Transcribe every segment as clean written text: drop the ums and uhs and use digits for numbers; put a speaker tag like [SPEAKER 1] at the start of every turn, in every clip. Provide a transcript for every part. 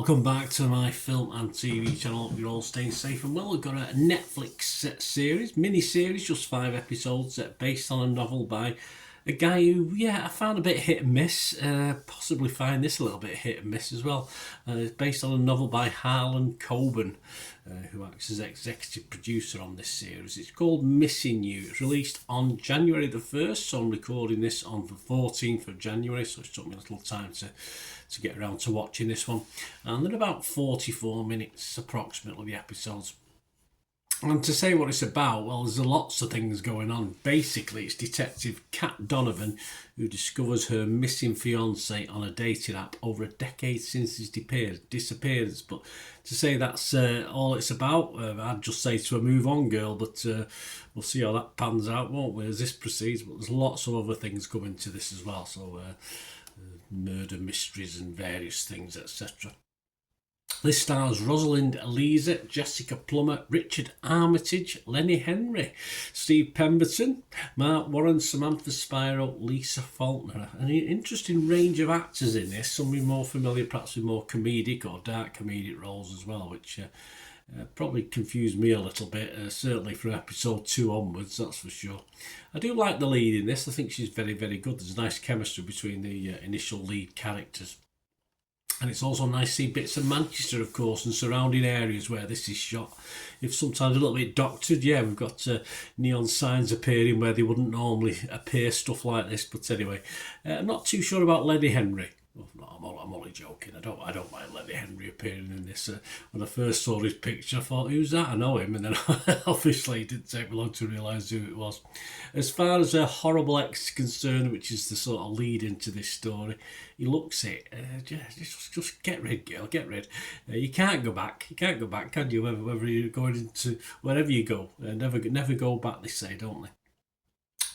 [SPEAKER 1] Welcome back to my film and TV channel. Hope you're all staying safe and well. We've got a Netflix series, mini-series, just 5 episodes, based on a novel by a guy who, I found a bit hit and miss. Possibly find this a little bit hit and miss as well. It's based on a novel by Harlan, Coben, who acts as executive producer on this series. It's called Missing You. It's released on January the 1st, so I'm recording this on the 14th of January, so it took me a little time to get around to watching this one. And they're about 44 minutes approximately, the episodes. And to say what it's about, well, there's lots of things going on. Basically, it's Detective Kat Donovan who discovers her missing fiancé on a dating app over a decade since his disappearance. But to say that's all it's about, I'd just say to her, move on, girl. But we'll see how that pans out, won't we, as this proceeds. But there's lots of other things coming to this as well. So murder mysteries and various things, etc. This stars Rosalind Elisa, Jessica Plummer, Richard Armitage, Lenny Henry, Steve Pemberton, Mark Warren, Samantha Spiro, Lisa Faulkner. An interesting range of actors in this, some more familiar perhaps with more comedic or dark comedic roles as well, which probably confused me a little bit, certainly from episode 2 onwards, that's for sure. I do like the lead in this. I think she's very, very good. There's nice chemistry between the initial lead characters. And it's also nice to see bits of Manchester, of course, and surrounding areas where this is shot. If sometimes a little bit doctored, we've got neon signs appearing where they wouldn't normally appear, stuff like this. But anyway, I'm not too sure about Lenny Henry. Well, no, I'm only joking. I don't mind Lenny Henry appearing in this. When I first saw his picture, I thought, who's that? I know him. And then obviously it didn't take me long to realise who it was. As far as a horrible ex is concerned, which is the sort of lead into this story, he looks it. Just get rid, girl, get rid. You can't go back. You can't go back, can you? Whether you're going into wherever you go, never go back. They say, don't they?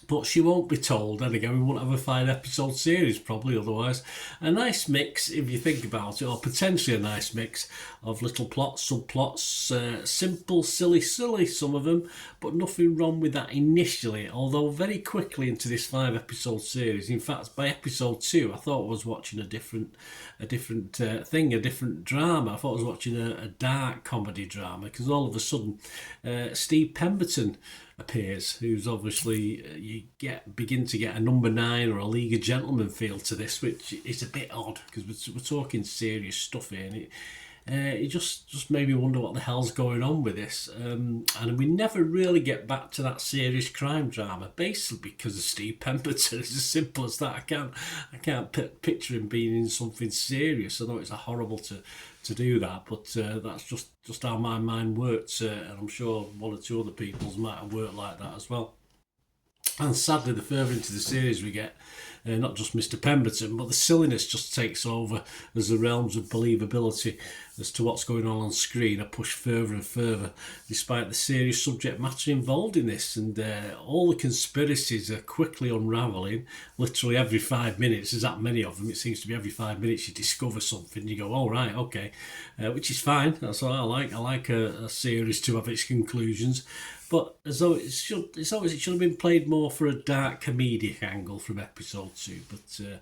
[SPEAKER 1] But she won't be told, and again, we won't have a 5-episode series probably otherwise. A nice mix, if you think about it, or potentially a nice mix of little plots, subplots, simple, silly, some of them, but nothing wrong with that initially, although very quickly into this 5-episode series. In fact, by episode 2, I thought I was watching a different thing, a different drama. I thought I was watching a dark comedy drama, because all of a sudden, Steve Pemberton appears, who's obviously begin to get a number 9 or a League of Gentlemen feel to this, which is a bit odd because we're talking serious stuff here, and it just made me wonder what the hell's going on with this. And we never really get back to that serious crime drama, basically because of Steve Pemberton. It's as simple as that. I can't picture him being in something serious. I know it's horrible to do that, but that's just how my mind works, and I'm sure one or two other people's might have worked like that as well. And sadly, the further into the series we get, not just Mr. Pemberton, but the silliness just takes over as the realms of believability as to what's going on screen are pushed further and further, despite the serious subject matter involved in this. And all the conspiracies are quickly unravelling, literally every 5 minutes. There's that many of them. It seems to be every 5 minutes you discover something. You go, all right, okay, which is fine. That's what I like. I like a series to have its conclusions. But as though it should have been played more for a dark comedic angle from episode 2, but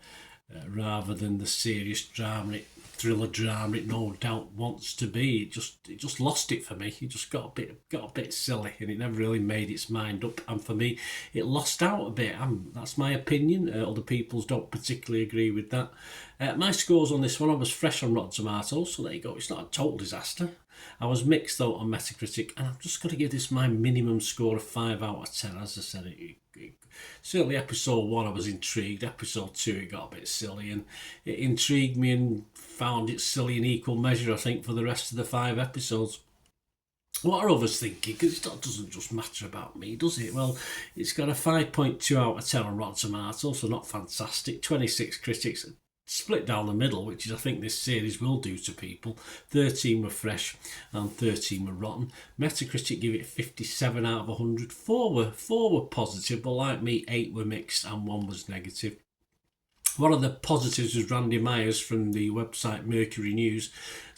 [SPEAKER 1] rather than the serious drama, thriller drama it no doubt wants to be. It just lost it for me. It just got a bit silly, and it never really made its mind up. And for me, it lost out a bit. That's my opinion. Other people's don't particularly agree with that. My scores on this one, I was fresh on Rotten Tomatoes, so there you go. It's not a total disaster. I was mixed though on Metacritic, and I've just got to give this my minimum score of 5 out of 10. As I said, certainly episode 1 I was intrigued. Episode 2 it got a bit silly, and it intrigued me and found it silly in equal measure, I think, for the rest of the 5 episodes. What are others thinking? Because it doesn't just matter about me, does it? Well, it's got a 5.2 out of 10 on Rotten Tomatoes, so not fantastic. 26 critics, split down the middle, which is I think this series will do to people. 13 were fresh and 13 were rotten. Metacritic give it 57 out of 100. 4 were positive, but like me, 8 were mixed and 1 was negative. One of the positives was Randy Myers from the website Mercury News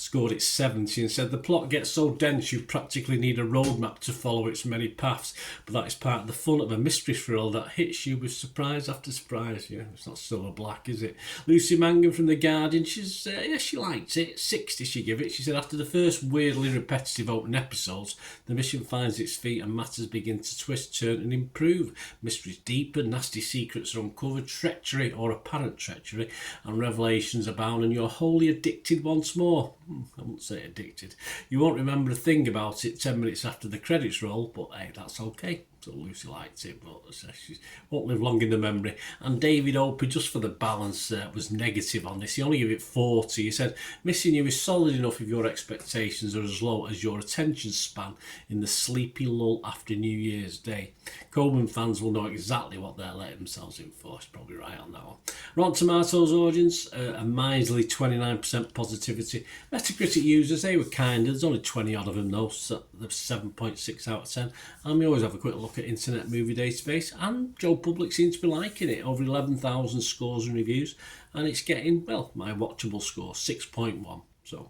[SPEAKER 1] scored it 70 and said the plot gets so dense you practically need a roadmap to follow its many paths, but that is part of the fun of a mystery thriller that hits you with surprise after surprise. Yeah, it's not Silver Black, is it? Lucy Mangan from The Guardian, she's she liked it. 60 she gave it. She said after the first weirdly repetitive opening episodes, the mission finds its feet and matters begin to twist, turn and improve. Mysteries deepen, nasty secrets are uncovered, treachery or apparent treachery and revelations abound, and you're wholly addicted once more. I wouldn't say addicted. You won't remember a thing about it 10 minutes after the credits roll, but hey, that's okay. So Lucy liked it, but she won't live long in the memory. And David Opie, just for the balance, was negative on this. He only gave it 40. He said, missing you is solid enough if your expectations are as low as your attention span in the sleepy lull after New Year's Day. Coben fans will know exactly what they're letting themselves in for. He's probably right on that one. Rotten Tomatoes audience, a miserly 29% positivity. Metacritic users, they were kind. There's only 20 odd of them though, so they're 7.6 out of 10. And we always have a quick look at Internet Movie Database, and Joe Public seems to be liking it. Over 11,000 scores and reviews, and it's getting, well, my watchable score 6.1. So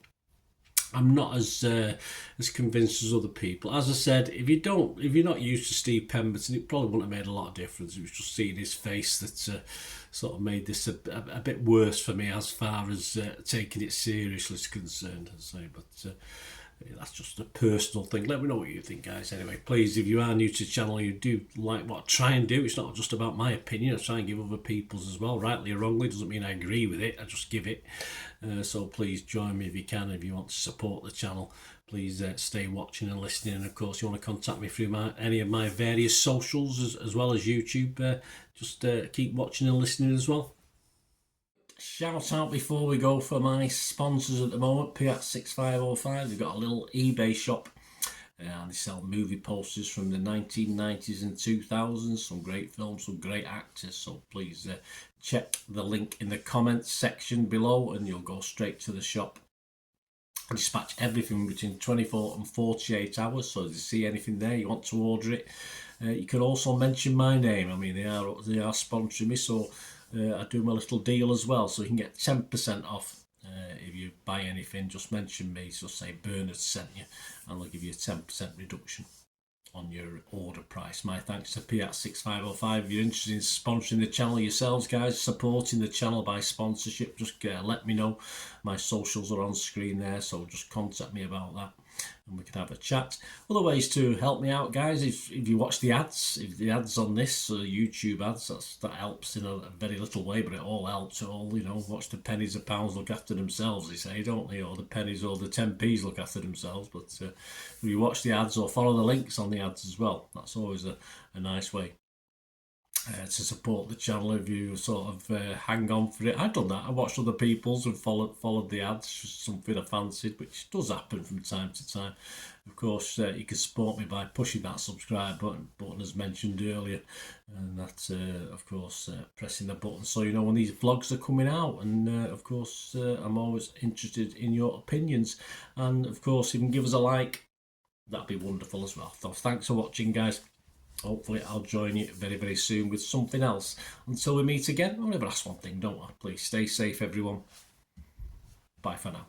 [SPEAKER 1] I'm not as convinced as other people. As I said, if you're not used to Steve Pemberton, it probably wouldn't have made a lot of difference. It was just seeing his face that sort of made this a bit worse for me as far as taking it seriously is concerned, I'd say. But that's just a personal thing. Let me know what you think, guys. Anyway, please, if you are new to the channel, you do like what I try and do. It's not just about my opinion. I try and give other people's as well, rightly or wrongly. Doesn't mean I agree with it. I just give it. So please join me if you can. If you want to support the channel, please stay watching and listening. And of course, you want to contact me through any of my various socials as well as YouTube. Just keep watching and listening as well. Shout out before we go for my sponsors at the moment, Piat 6505. They've got a little eBay shop and they sell movie posters from the 1990s and 2000s. Some great films, some great actors. So please check the link in the comments section below and you'll go straight to the shop. I dispatch everything between 24 and 48 hours. So if you see anything there, you want to order it, you can also mention my name. I mean, they are sponsoring me, so I do my little deal as well, so you can get 10% off if you buy anything. Just mention me, so say Bernard sent you, and they'll give you a 10% reduction on your order price. My thanks to Piat 6505. If you're interested in sponsoring the channel yourselves, guys, supporting the channel by sponsorship, just let me know. My socials are on screen there, so just contact me about that and we can have a chat. Other ways to help me out, guys, if you watch the ads, if the ads on this YouTube ads, that helps in a very little way, but it all helps. It all, you know, watch the pennies and pounds look after themselves, they say, don't they? Or the pennies or the 10p's look after themselves. But if you watch the ads or follow the links on the ads as well, that's always a nice way to support the channel. If you sort of hang on for it, I've done that. I watched other people's and followed the ads, just something I fancied, which does happen from time to time. Of course, you can support me by pushing that subscribe button as mentioned earlier, and that of course pressing the button so you know when these vlogs are coming out. And of course I'm always interested in your opinions, and of course if you can give us a like, that'd be wonderful as well. So thanks for watching, guys. Hopefully I'll join you very, very soon with something else. Until we meet again, I'll never ask one thing, don't I? Please stay safe, everyone. Bye for now.